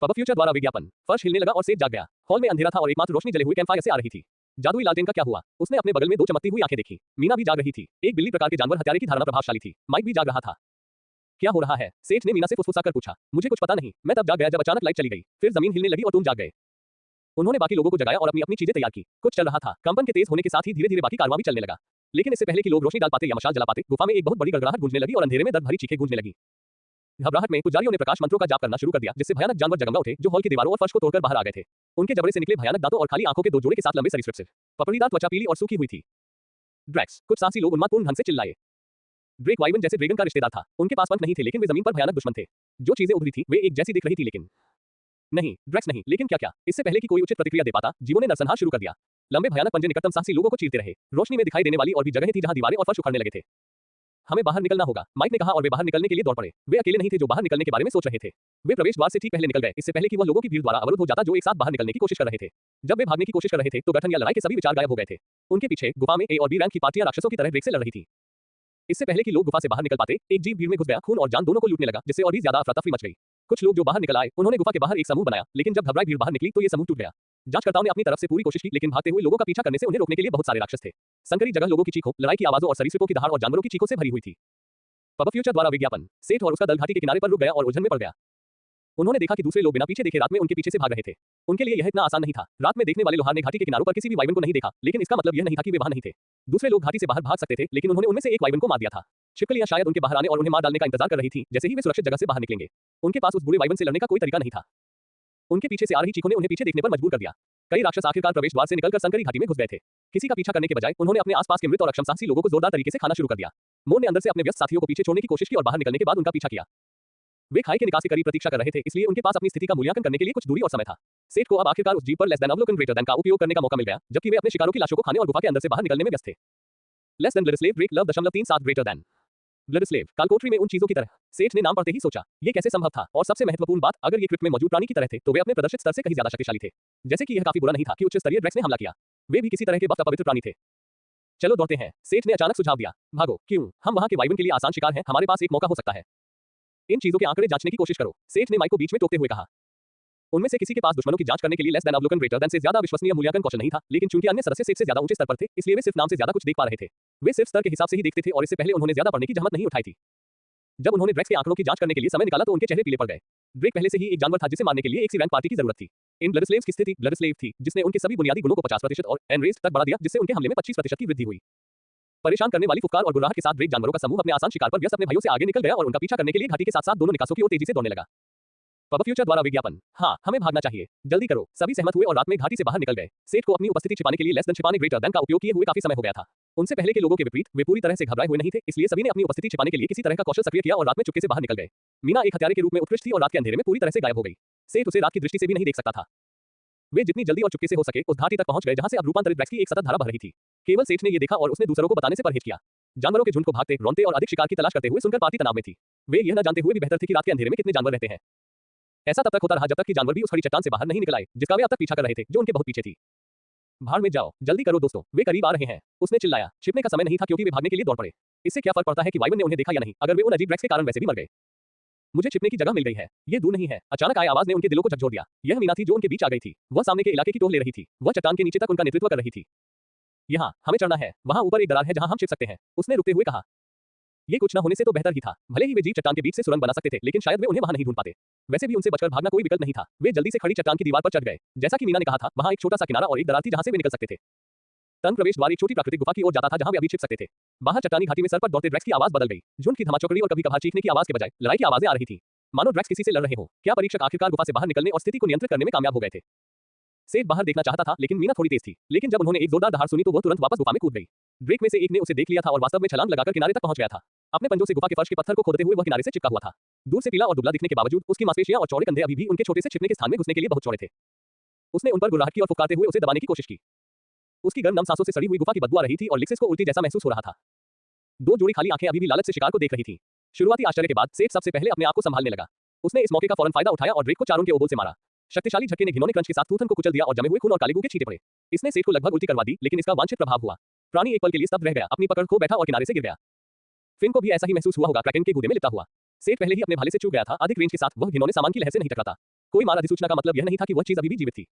पब फ्यूचर द्वारा विज्ञापन। फर्श हिलने लगा और सेठ जाग गया। हॉल में अंधेरा था और एकमात्र रोशनी जले हुए कैंपफायर से आ रही थी। जादुई लालटेन का क्या हुआ? उसने अपने बगल में दो चमकती हुई आंखें देखी। मीना भी जाग रही थी। एक बिल्ली प्रकार के जानवर हत्यारे की धारणा प्रभावशाली थी। माइक भी जाग रहा था। क्या हो रहा है? सेठ ने मीना से फुसफुसाकर पूछा। मुझे कुछ पता नहीं, मैं तब जाग गया जब अचानक लाइट चली गई। फिर जमीन हिलने लगी और तुम जाग गए। उन्होंने बाकी लोगों को जगाया और अपनी अपनी चीजें तैयार की। कुछ चल रहा था। कंपन के तेज होने के साथ ही धीरे धीरे बाकी कारवां भी चलने लगा। लेकिन इससे पहले कि लोग रोशनी डाल पाते या मशाल जला पाते, गुफा में एक बहुत बड़ी गड़गड़ाहट गूंजने लगी और अंधेरे में दर्द भरी चीखें गूंजने लगी। घबराहट में पुजारियों ने प्रकाश मंत्रों का जाप करना शुरू कर दिया, जिससे भयानक जानवर जगमगा उठे जो हॉल की दीवारों और फर्श को तोड़कर बाहर आ गए थे। उनके जबड़े से निकले भयानक दांतों और खाली आंखों के दो जोड़े के साथ लंबे सरीसृप सिर। पपड़ीदार त्वचा पीली और सूखी हुई थी। ड्रैक्स। कुछ साहसी लोग उन्मादपूर्ण ढंग से चिल्लाए। ड्रेक वाइवन जैसे ड्रैगन का रिश्तेदार था। उनके पास पंख नहीं थे, लेकिन वे जमीन पर भयानक दुश्मन थे। जो चीजें उभरी थी वे एक जैसी दिख रही थी, लेकिन नहीं, ड्रैक्स नहीं, लेकिन क्या क्या? इससे पहले कि कोई उचित प्रतिक्रिया दे पाता, जीवों ने नरसंहार शुरू कर दिया। लंबे भयानक पंजे निकटतम साहसी लोगों को चीरते रहे। रोशनी में दिखाई देने वाली और भी जगहें थी जहां दीवारें और फर्श उखड़ने लगे थे। हमें बाहर निकलना होगा, माइक ने कहा और वे बाहर निकलने के लिए दौड़ पड़े। वे अकेले नहीं थे जो बाहर निकलने के बारे में सोच रहे थे। वे प्रवेश द्वार से ठीक पहले निकल गए, इससे पहले कि वह लोगों की भीड़ द्वारा अवरुद्ध हो जाता जो एक साथ बाहर निकलने की कोशिश कर रहे थे। जब वे भागने की कोशिश कर रहे थे तो गठन या लड़ाई के सभी विचार गायब हो गए थे। उनके पीछे गुफा में ए और बी रैंक की पार्टियां राक्षसों की तरह ब्रेक से लड़ रही थी। इससे पहले कि लोग गुफा से बाहर निकल पाते, एक जीव भीड़ में घुस गया, खून और जान दोनों को लूटने लगा, जिससे और भी ज्यादा अफरा-तफरी मच गई। कुछ लोग जो बाहर निकल आए, उन्होंने गुफा के बाहर एक समूह बनाया, लेकिन जब घबराई भीड़ बाहर निकली तो ये समूह टूट गया। जांचकर्ताओं ने अपनी तरफ से पूरी कोशिश की, लेकिन भागते हुए लोगों का पीछा करने से उन्हें रोकने के लिए बहुत सारे राक्षस थे। संकरी जगह लोगों की चीखों, लड़ाई की आवाजों और सरीसृपों की दहाड़ और जानवरों की चीखों से भरी हुई थी। पब फ्यूचर द्वारा विज्ञापन। सेठ और उसका दल घाटी के किनारे पर रुक गया और उलझन में पड़ गया। उन्होंने देखा कि दूसरे लोग बिना पीछे देखे रात में उनके पीछे से भाग रहे थे। उनके लिए यह इतना आसान नहीं था। रात में देखने वाले लोहार ने घाटी के किनारों पर किसी भी वाइवन को नहीं देखा, लेकिन इसका मतलब यह नहीं था कि वे वहां नहीं थे। दूसरे लोग घाटी से बाहर भाग सकते थे, लेकिन उन्होंने उनमें से एक वाइवन को मार दिया था। छिपकलियां शायद उनके बाहर आने और उन्हें मार डालने का इंतजार कर रही थी, जैसे ही वे सुरक्षित जगह से बाहर निकलेंगे। उनके पास उस बुरे वाइवन से लड़ने का कोई तरीका नहीं था। उनके पीछे से आ रही चीखों ने उन्हें पीछे देखने पर मजबूर कर दिया। कई राक्षस आखिरकार प्रवेश द्वार से निकलकर संकरी घाटी में घुस गए थे। किसी का पीछा करने के बजाय उन्होंने अपने आसपास के मृत और अक्षम साहसी लोगों को जोरदार तरीके से खाना शुरू कर दिया। मोन ने अंदर से अपने व्यस्त साथियों को पीछे छोड़ने की कोशिश की और बाहर निकलने के बाद उनका पीछा किया। वे खाई के निकास के करीब प्रतीक्षा कर रहे थे, इसलिए उनके पास अपनी स्थिति का मूल्यांकन करने के लिए कुछ दूरी और समय था। सेठ को अब आखिरकार उस जीप पर लेस देन अवलोकन ग्रेटर देन का उपयोग करने का मौका मिल गया, जबकि वे अपने शिकारों की लाशों को खाने और गुफा के अंदर से बाहर निकलने में व्यस्त थे। Less than blood slave break love 0.37 greater than blood slave कालकोठरी में उन चीजों की तरह। सेठ ने नाम पढ़ते ही सोचा, ये कैसे संभव था? और सबसे महत्वपूर्ण बात, अगर ये क्रिप्ट में मौजूद प्राणी की तरह थे, तो वे अपने प्रदर्शित स्तर से कहीं ज्यादा शक्तिशाली थे। जैसे कि यह काफी बुरा नहीं था कि उच्च स्तरीय ड्रैक्स ने हमला किया। वे भी किसी तरह के भक्त अपवित्र प्राणी थे। चलो दौड़ते हैं, सेठ ने अचानक सुझाव दिया। भागो। क्यों? हम वहां के वाइवन के लिए आसान शिकार हैं, हमारे पास एक मौका हो सकता है। इन चीजों के आंकड़े जांचने की कोशिश करो, सेठ ने माइक को बीच में टोकते हुए कहा। उनमें से किसी के पास दुश्मनों की जांच करने के लिए लेस देन अवलोकन ग्रेटर देन से ज्यादा विश्वसनीय मूल्यांकन कौशल नहीं था, लेकिन चूंकि अन्य सदस्य सेठ से ज्यादा ऊंचे स्तर पर थे, इसलिए वे सिर्फ नाम से ज्यादा कुछ देख पा रहे थे। वे सिर्फ स्तर के हिसाब से ही देखते थे और इससे पहले उन्होंने ज्यादा पढ़ने की जहमत नहीं उठाई थी। जब उन्होंने ड्रैक्स के आंकड़ों की जांच करने के लिए समय निकाला तो उनके चेहरे पीले पड़ गए। ड्रेक पहले से ही एक जानवर था जिसे मारने के लिए एक सी रैंक पार्टी की जरूरत थी। इन ब्लड स्लेव्स की स्थिति ब्लड स्लेव थी, जिसने उनके सभी बुनियादी गुणों को 50% और एनरेस्ट तक बढ़ा दिया, जिससे उनके हमले में 25% की वृद्धि हुई। परेशान करने वाली फुफकार और गुर्राहट के साथ ड्रेक जानवरों का समूह अपने आसान शिकार पर व्यस्त अपने भाइयों से आगे निकल गया और उनका पीछा करने के लिए घाटी के साथ-साथ दोनों निकासों की ओर तेजी से दौड़ने लगा। पब फ्यूचर द्वारा विज्ञापन, हाँ, हमें भागना चाहिए, जल्दी करो। सभी सहमत हुए और रात में घाटी से बाहर निकल गए। सेठ को अपनी उपस्थिति छिपाने के लिए लेस देन छिपाने ग्रेटर देन का उपयोग किए हुए काफी समय हो गया था। उनसे पहले के लोगों के विपरीत वे पूरी तरह से घबराए हुए नहीं थे, इसलिए सभी ने अपनी उपस्थिति छिपाने के लिए किसी तरह का कौशल सक्रिय किया और रात में चुपके से बाहर निकल गए। मीना एक हत्यारे के रूप में उत्कृष्ट थी और रात के अंधेरे में पूरी तरह से गायब हो गई। सेठ उसे रात की दृष्टि से भी नहीं देख सकता था। वे जितनी जल्दी और चुपके से हो सके उस घाटी तक पहुंच गए जहां से अब रूपांतरित ड्रैक्स की एक सतत धारा बह रही थी। केवल सेठ ने ये देखा और उसने दूसरों को बताने से परहेज किया। जानवरों के झुंड को भागते, रोंते और अधिक शिकार की तलाश करते हुए सुनकर पार्टी तनाव में थी। वे यह न जानते हुए भी बेहतर थे कि रात के अंधेरे में कितने जानवर रहते हैं। ऐसा तब तक होता रहा जब तक कि जानवर भी उस खड़ी चट्टान से बाहर नहीं निकल आए, जिसका वे अब तक पीछा कर रहे थे, जो उनके बहुत पीछे थी। भाड़ में जाओ, जल्दी करो दोस्तों, वे करीब आ रहे हैं। उसने चिल्लाया। छिपने का समय नहीं था क्योंकि वे भागने के लिए दौड़ पड़े। इससे क्या फर्क पड़ता है कि वाइवन ने उन्हें देखा या नहीं, अगर वे उन अजीब ड्रैक्स के कारण वैसे भी मर गए। मुझे छिपने की जगह मिल गई है, ये दूर नहीं है। अचानक आई आवाज ने उनके दिलों को झकझोर दिया। यह मीना थी जो उनके बीच आ गई थी। वह सामने के इलाके की टोह ले रही थी। वह चट्टान के नीचे तक उनका नेतृत्व कर रही थी। यहाँ हमें चढ़ना है, वहां ऊपर एक दरार है जहां हम छिप सकते हैं, उसने रुकते हुए कहा। ये कुछ न होने से तो बेहतर ही था। भले ही वे जीप चट्टान के बीच से सुरंग बना सकते थे, लेकिन शायद वे उन्हें वहां नहीं ढूंढ पाते। वैसे भी उनसे बचकर भागना कोई विकल्प नहीं था। वे जल्दी से खड़ी चट्टान की दीवार पर चढ़ गए। जैसा कि मीना ने कहा था, वहां एक छोटा सा किनारा और एक दरार थी जहां से वे निकल सकते थे। तन प्रवेश द्वार एक छोटी प्राकृतिक गुफा की ओर जाता था जहां वे अभी छिप सकते थे। बाहर चट्टानी घाटी में सर पर दौड़ते ड्रैक्स की आवाज बदल गई। झुंड की धमाचौकड़ी और कभी-कभार चीखने की आवाज के बजाय लड़ाई की आवाजें आ रही थी। मानो ड्रैक्स किसी से लड़ रहे हो। क्या परीक्षक आखिरकार गुफा से बाहर निकलने और स्थिति को नियंत्रित करने में कामयाब हो गए थे? सेठ बाहर देखना चाहता था, लेकिन मीना थोड़ी तेज थी। लेकिन जब उन्होंने एक जोरदार दहाड़ सुनी तो वह तुरंत वापस गुफा में कूद गई। ड्रेक में से एक ने उसे देख लिया था और वास्तव में छलांग लगाकर किनारे तक पहुंच गया था। अपने पंजों से गुफा के फर्श के पत्थर को खोदते हुए वह किनारे से चिपका हुआ था। दूर से पीला और दुबला दिखने के बावजूद उसकी मांसपेशियां और चौड़े कंधे अभी भी उनके छोटे से छिपने के स्थान में घुसने के लिए बहुत चौड़े थे। उसने उन पर गुर्राहट की और फुफकारते हुए उसे दबाने की कोशिश की। उसकी गर्म नम सांसों से सड़ी हुई गुफा की बदबू आ रही थी और लिक्सिस को उल्टी जैसा महसूस हो रहा था। दो जोड़ी खाली आंखें अभी भी लालच से शिकार को देख रही थी। शुरुआती आश्चर्य के बाद सेठ सबसे पहले अपने आप को संभालने लगा। उसने इस मौके का फौरन फायदा उठाया और ड्रेक को चारों के ओबोल से मारा। शक्तिशाली झटके ने घिनौने क्रंच के साथ थूथन को कुचल दिया और जमे हुए खून और कालीगू के छींटे पड़े। इसने सेठ को लगभग उल्टी करवा दी, लेकिन इसका वांछित प्रभाव हुआ। प्राणी एक पल के लिए स्तब्ध रह गया, अपनी पकड़ खो बैठा और किनारे से गिर गया। फिन को भी ऐसा ही महसूस हुआ होगा, क्रैकेन के गूदे में लिपटा हुआ। सेठ पहले ही अपने भाले से चूक गया था। अधिक रेंज के साथ वह घिनौने सामान की लहर से नहीं टकराता। कोई मार अधिसूचना का मतलब यह नहीं था कि वह चीज अभी भी जीवित थी।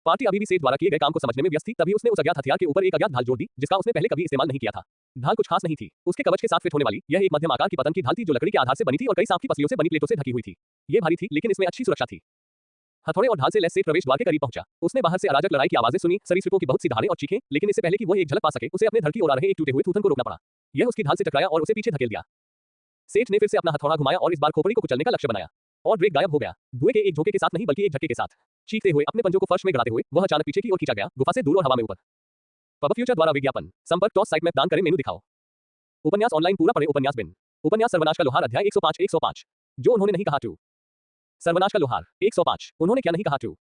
पार्टी अभी भी सेठ द्वारा किए गए काम को समझने में व्यस्त थी। तभी उसने उस अज्ञात हथियार के ऊपर एक अज्ञात ढाल जोड़ दी, जिसका उसने पहले कभी इस्तेमाल नहीं किया था। ढाल कुछ खास नहीं थी। उसके कवच के साथ फिट होने वाली यह एक मध्यम आकार की पतंग की ढाल थी जो लकड़ी के आधार से बनी थी और कई सांप की पसलियों से बनी प्लेटों से ढकी हुई थी। ये भारी थी, लेकिन इसमें अच्छी सुरक्षा थी। हथौड़े और ढाल से लैस सेठ प्रवेश द्वार के करीब पहुंचा। उसने बाहर से अराजक लड़ाई की आवाजें सुनी, सरीसृपों की बहुत सी दहाड़ें और चीखें, लेकिन इससे पहले कि वह एक झलक पा सके, उसे अपने धड़ की ओर आ रहे एक टूटे हुए थूथन को रोकना पड़ा। यह उसकी ढाल से टकराया और उसे पीछे धकेल दिया। सेठ ने फिर से अपना हथौड़ा घुमाया और इस बार खोपड़ी को कुचलने का लक्ष्य बनाया। और ड्रेक गायब हो गया। धुएं के एक झोंके के साथ नहीं, बल्कि एक झटके के साथ। चीखते हुए, अपने पंजों को फर्श में गड़ाते हुए, वह अचानक पीछे की ओर खींचा गया, गुफा से दूर और हवा में ऊपर। पब फ्यूचर द्वारा विज्ञापन, संपर्क टॉस साइट में दान करें, मेनू दिखाओ। उपन्यास ऑनलाइन पूरा पढ़े। उपन्यास बिन। उपन्यास सर्वनाश का लोहार, अध्याय 105। जो उन्होंने नहीं कहा टू। सर्वनाश का लोहार 105। उन्होंने क्या नहीं कहा टू।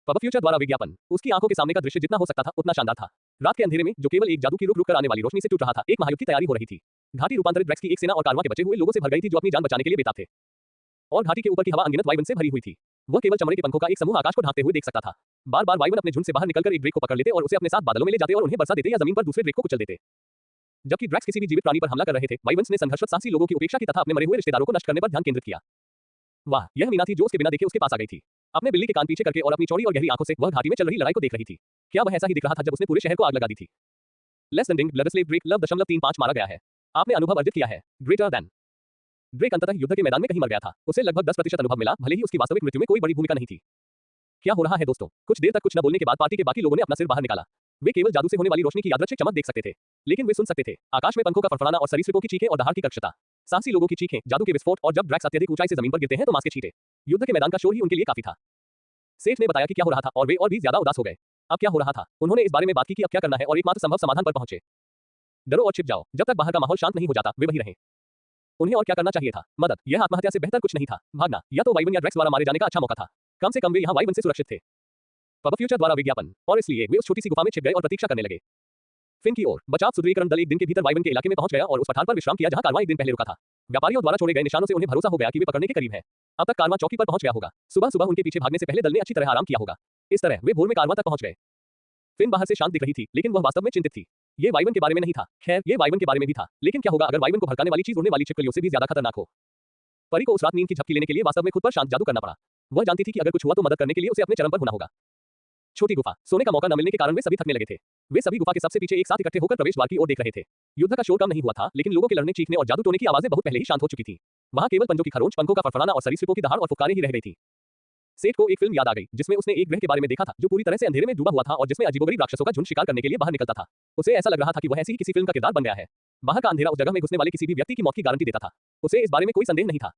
पब फ्यूचर द्वारा विज्ञापन। उसकी आंखों के सामने का दृश्य जितना हो सकता था उतना शानदार था। रात के अंधेरे में जो केवल एक जादू की रुक रुक कर आने वाली रोशनी से टूट रहा था, एक महायुद्ध की तैयारी हो रही थी। घाटी रूपांतरित ड्रैक्स की एक सेना और कारवां के बचे हुए लोगों से भर गई थी जो अपनी जान बचाने के लिए बेताब थे। और घाटी के ऊपर की हवा अनगिनत वाइवन से भरी हुई थी। वह केवल चमड़े के पंखों का एक समूह आकाश को ढांकते हुए देख सकता था। बार-बार वाइवन अपने झुंड से बाहर निकलकर एक ड्रेक को पकड़ लेते और उसे अपने साथ बादलों में ले जाते और उन्हें बरसा देते या जमीन पर दूसरे ड्रेक को कुचल देते। जबकि ड्रैक्स किसी भी जीवित प्राणी पर हमला कर रहे थे, वाइवन्स ने संघर्षरत साहसी लोगों की उपेक्षा की तथा अपने मरे हुए रिश्तेदारों को नष्ट करने पर ध्यान केंद्रित किया। वाह, यह मीना थी जो उसके बिना देखे उसके पास आ गई थी। अपने बिल्ली के कान पीछे करके और अपनी चौड़ी और गहरी आंखों से वह घाटी में चल रही लड़ाई को देख रही थी। क्या वह ऐसा ही दिख रहा था जब उसने पूरे शहर को आग लगा दी थी? Less than blood slave Drake love 0.35 मारा गया है। आपने अनुभव अर्जित किया है। Greater then. ड्रेक अंततः युद्ध के मैदान में कहीं मर गया था। उसे लगभग 10% अनुभव मिला, भले ही उसकी वास्तविक मृत्यु में कोई बड़ी भूमिका नहीं थी। क्या हो रहा है दोस्तों? कुछ देर तक कुछ न बोलने के बाद पार्टी के बाकी लोगों ने अपना सिर बाहर निकाला। वे केवल जादू से होने वाली रोशनी की यादृच्छिक चमक देख सकते थे, लेकिन वे सुन सकते थे आकाश में पंखों का फड़फड़ाना और सरीसृपों की चीखें और दहाड़ की कर्कशता। साहसी लोगों की चीखें, जादू के विस्फोट और जब ड्रैक्स अत्यधिक ऊंचाई से जमीन पर गिरते हैं तो मांस के छींटे। युद्ध के मैदान का शोर ही उनके लिए काफी था। सेठ ने बताया कि क्या हो रहा था और वे और भी ज्यादा उदास हो गए। अब क्या हो रहा था? उन्होंने इस बारे में बात की कि अब क्या करना है और एकमात्र संभव समाधान पर पहुंचे। डरो और छिप जाओ। जब तक बाहर का माहौल शांत नहीं हो जाता, वे वहीं रहें। उन्हें और क्या करना चाहिए था? मदद। यह आत्महत्या से बेहतर कुछ नहीं था। भागना या तो वाइवन या ड्रैक्स द्वारा मारे जाने का अच्छा मौका था। कम से कम वे यहाँ वाइवन से सुरक्षित थे। पब फ्यूचर द्वारा विज्ञापन। और इसलिए वे उस छोटी सी गुफा में छिप गए और प्रतीक्षा करने लगे। फिन की ओर बचाव सुदृढ़ीकरण दल एक दिन के भीतर वाइवन के इलाके में पहुंच गया और उस पठार पर विश्राम किया जहां कारवां एक दिन पहले रुका था। व्यापारियों द्वारा छोड़े गए निशानों से उन्हें भरोसा हो गया कि वे पकड़ने के करीब हैं। अब तक कारवां चौकी पर पहुंच गया होगा। सुबह सुबह उनके पीछे भागने से पहले दल ने अच्छी तरह आराम किया होगा। इस तरह वे भोर में कारवां तक पहुंच गए। फिन बाहर से शांत दिख रही थी, लेकिन वह वास्तव में चिंतित थी। ये वाइवन के बारे में नहीं था। खैर, ये वाइवन के बारे में भी था, लेकिन क्या होगा अगर वाइवन को भड़काने वाली चीज उड़ने वाली छिपकलियों से भी ज्यादा खतरनाक हो? परी को उस रात नींद की झपकी लेने के लिए वास्तव में खुद पर शांत जादू करना पड़ा। वह जानती थी कि अगर कुछ हुआ तो मदद करने के लिए उसे अपने चरम पर होना होगा। छोटी गुफा। सोने का मौका न मिलने के कारण वे सभी थकने लगे थे। वे सभी गुफा के सबसे पीछे एक साथ इकट्ठे होकर प्रवेश द्वार की ओर देख रहे थे। युद्ध का शोर कम नहीं हुआ था, लेकिन लोगों के लड़ने, चीखने और जादू टोने की आवाजें बहुत पहले ही शांत हो चुकी थी। वहां केवल पंजों की खरोंच, पंखों का फड़फड़ाना और सरीसृपों की दहाड़ और फुफकारें ही रह गई थी। सेठ को एक फिल्म याद आ गई जिसमें उसने एक ग्रह के बारे में देखा था जो पूरी तरह से अंधेरे में डूबा हुआ था और जिसमें अजीबोगरीब राक्षसों का झुंड शिकार करने के लिए बाहर निकलता था। उसे ऐसा लग रहा था कि वह ऐसी ही किसी फिल्म का किरदार बन गया है। बाहर का अंधेरा उस जगह में घुसने वाले किसी भी व्यक्ति की मौत की गारंटी देता था। उसे इस बारे में कोई संदेह नहीं था।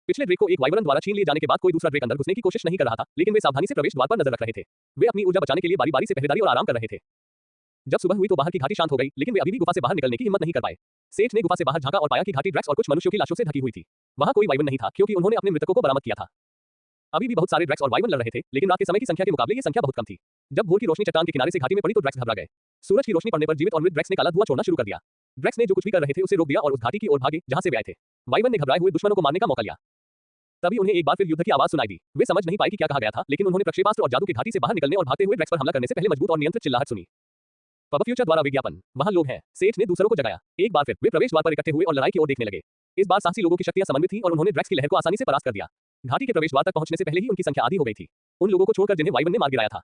पिछले ड्रेक को एक वाइवरन द्वारा छीन लिए जाने के बाद कोई दूसरा ड्रेक अंदर घुसने की कोशिश नहीं कर रहा था, लेकिन वे सावधानी से प्रवेश द्वार पर नजर रख रहे थे। वे अपनी ऊर्जा बचाने के लिए बारी-बारी से पहरेदारी और आराम कर रहे थे। जब सुबह हुई तो बाहर की घाटी शांत हो गई, लेकिन वे अभी भी गुफा से बाहर निकलने की हिम्मत नहीं कर पाए। सेठ ने गुफा से बाहर झांका और पाया कि घाटी ड्रैक्स और कुछ मनुष्यों की लाशों से ढकी हुई थी। वहां कोई वाइवन नहीं था क्योंकि उन्होंने अपने मृतकों को बरामद किया था। अभी भी बहुत सारे ड्रैक्स और वाइवन लड़ रहे थे, लेकिन रात के समय की संख्या के मुकाबले ये संख्या बहुत कम थी। जब भोर की रोशनी चट्टान के किनारे से घाटी में पड़ी तो ड्रैक्स घबरा गए। सूरज की रोशनी पड़ने पर जीवित और मृत ड्रैक्स ने काला धुआं छोड़ना शुरू कर दिया। ड्रैक्स ने जो कुछ भी कर रहे थे उसे रोक दिया और उस घाटी की ओर भागे जहां से वे आए थे। वाइवन ने घबराए हुए दुश्मनों को मारने का मौका लिया। तभी उन्हें एक बार फिर युद्ध की आवाज सुनाई दी। वे समझ नहीं पाए कि क्या कहा गया था, लेकिन उन्होंने प्रक्षेपास्त्र और जादू की घाटी से बाहर निकलने और भागते हुए ड्रैक्स पर हमला करने से पहले मजबूत और नियंत्रित चिल्लाहट सुनी। पब फ्यूचर द्वारा विज्ञापन। वहां लोग हैं। सेठ ने दूसरों को जगाया। एक बार फिर वे प्रवेश द्वार पर इकट्ठे हुए और लड़ाई की ओर देखने लगे। इस बार साहसी लोगों की शक्तियां समन्वित थीं और उन्होंने ड्रैक्स की लहर को आसानी से परास्त कर दिया। घाटी के प्रवेश द्वार तक पहुंचने से पहले ही उनकी संख्या आधी हो गई थी। उन लोगों को छोड़कर जिन्हें वाइवन ने मार गिराया था।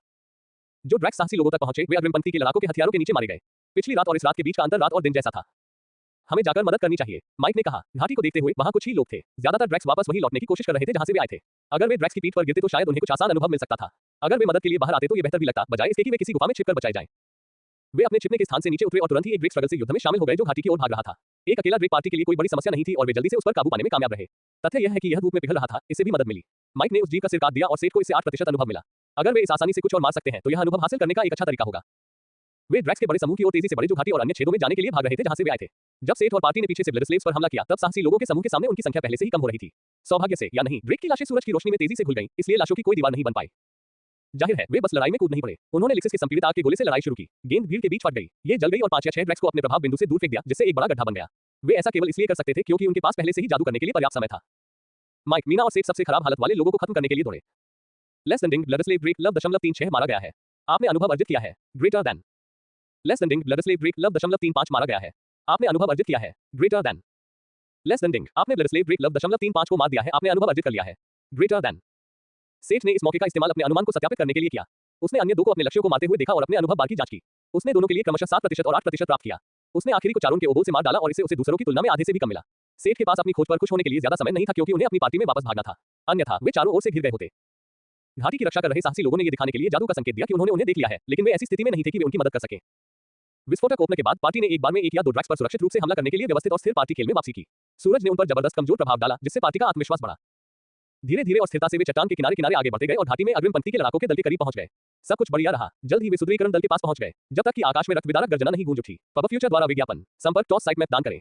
जो ड्रैक्स साहसी लोगों तक पहुंचे वे अग्रिमपंक्ति के लड़ाकों के हथियारों के नीचे मारे गए। पिछली रात और इस रात के बीच का अंतर रात और दिन जैसा था। हमें जाकर मदद करनी चाहिए, माइक ने कहा। घाटी को देखते हुए वहां कुछ ही लोग थे। ज्यादातर ड्रैक्स वापस वहीं लौटने की कोशिश कर रहे थे जहां से वे आए थे। अगर वे ड्रैक्स की पीठ पर गिरते तो शायद उन्हें कुछ आसान अनुभव मिल सकता था। अगर वे मदद के लिए बाहर आते तो ये बेहतर भी लगता, बजाय इसके कि वे किसी गुफा में छिपकर बचाए जाएं। वे अपने छिपने के स्थान से नीचे उतरे और तुरंत ही एक ड्रेक स्ट्रगल से युद्ध में शामिल हो गए जो घाटी की ओर भाग रहा था। एक अकेला ड्रेक पार्टी के लिए कोई बड़ी समस्या नहीं थी और वे जल्दी से उस पर काबू पाने में कामयाब रहे। तथ्य यह है कि यह धूप में पिघल रहा था, इससे भी मदद मिली। माइक ने उस जीव का सिर काट दिया और सेठ को इससे 8% अनुभव मिला। अगर वे इस आसानी से कुछ और मार सकते हैं तो यह अनुभव हासिल करने का एक अच्छा तरीका होगा। वे ड्रैक्स के बड़े समूह की ओर तेजी से बढ़े जो घाटी और अन्य छेदों में जाने के लिए भाग रहे थे जहां से वे आए थे। जब सेठ और पार्टी ने पीछे से ब्लड स्लेव्स पर हमला किया तब साहसी लोगों के समूह के सामने उनकी संख्या पहले से ही कम हो रही थी। सौभाग्य से या नहीं, ड्रेक की लाशें सूरज की रोशनी में तेजी से घुल गईं, इसलिए लाशों की कोई दीवार नहीं बन पाई। जाहिर है वे बस लड़ाई में कूद नहीं पड़े। उन्होंने लिक्सिस के संपीड़ित आग के गोले से लड़ाई शुरू की। गेंद भीड़ के बीच फट गई। ये जल गई और 5 या 6 ड्रैक्स को अपने प्रभाव बिंदु से दूर फेंक दिया जिससे एक बड़ा गड्ढा बन गया। वे ऐसा केवल इसलिए कर सकते थे क्योंकि उनके पास पहले से ही जादू करने के लिए पर्याप्त समय था। माइक, मीना और सेठ सबसे खराब हालत वाले लोगों को खत्म करने के लिए दौड़े। लेस देन डिंग ब्लड स्लेव ड्रेक लव 0.36 मारा गया है। आपने अनुभव अर्जित किया है। ग्रेटर देन लेस देन डिंग ब्लड स्लेव ड्रेक लव 0.35 मारा गया है। आपने अनुभव अर्जित किया है। ग्रेटर देन लेस देन डिंग आपने ब्लड स्लेव ड्रेक लव 0.35 को मार दिया है। आपने अनुभव अर्जित कर लिया है। ग्रेटर देन सेठ ने इस मौके का इस्तेमाल अपने अनुमान को सत्यापित करने के लिए किया। उसने अन्य दो को अपने लक्ष्यों को मारते हुए देखा और अपने अनुभव बार की जांच की। उसने दोनों के लिए क्रमशः 7% और 8% प्राप्त किया। उसने आखिरी को चारों के ओबोल से मार डाला और इसे उसे दूसरों की तुलना में आधे से भी कम मिला। सेठ के पास अपनी खोज पर खुश होने के लिए ज्यादा समय नहीं था क्योंकि उन्हें अपनी पार्टी में वापस भागना था, अन्यथा वे चारों ओर से घिर गए होते। घाटी की रक्षा कर रहे साहसी लोगों ने यह दिखाने के लिए जादू का संकेत दिया कि उन्होंने उन्हें देख लिया है, लेकिन वे ऐसी स्थिति में नहीं थे कि वे उनकी मदद कर सकें। विस्फोटक ओपनर के बाद पार्टी ने एक बार में एक या दो ड्रैक्स पर सुरक्षित रूप से हमला करने के लिए व्यवस्थित और स्थिर पार्टी खेल में वापसी की। सूरज ने उन पर जबरदस्त कमजोर प्रभाव डाला जिससे पार्टी का आत्मविश्वास बढ़ा। धीरे धीरे और स्थिरता से वे चट्टान के किनारे किनारे आगे बढ़ते गए और घाटी में अग्रिम पंक्ति के लड़ाकों के दल के करीब पहुंच गए। सब कुछ बढ़िया रहा। जल्द ही वे सुदृढ़ीकरण दल के पास पहुंच गए जब तक कि आकाश में रक्त विदारक गर्जना नहीं गूंज उठी। पब फ्यूचर द्वारा विज्ञापन। संपर्क टॉस साइट में दान करें।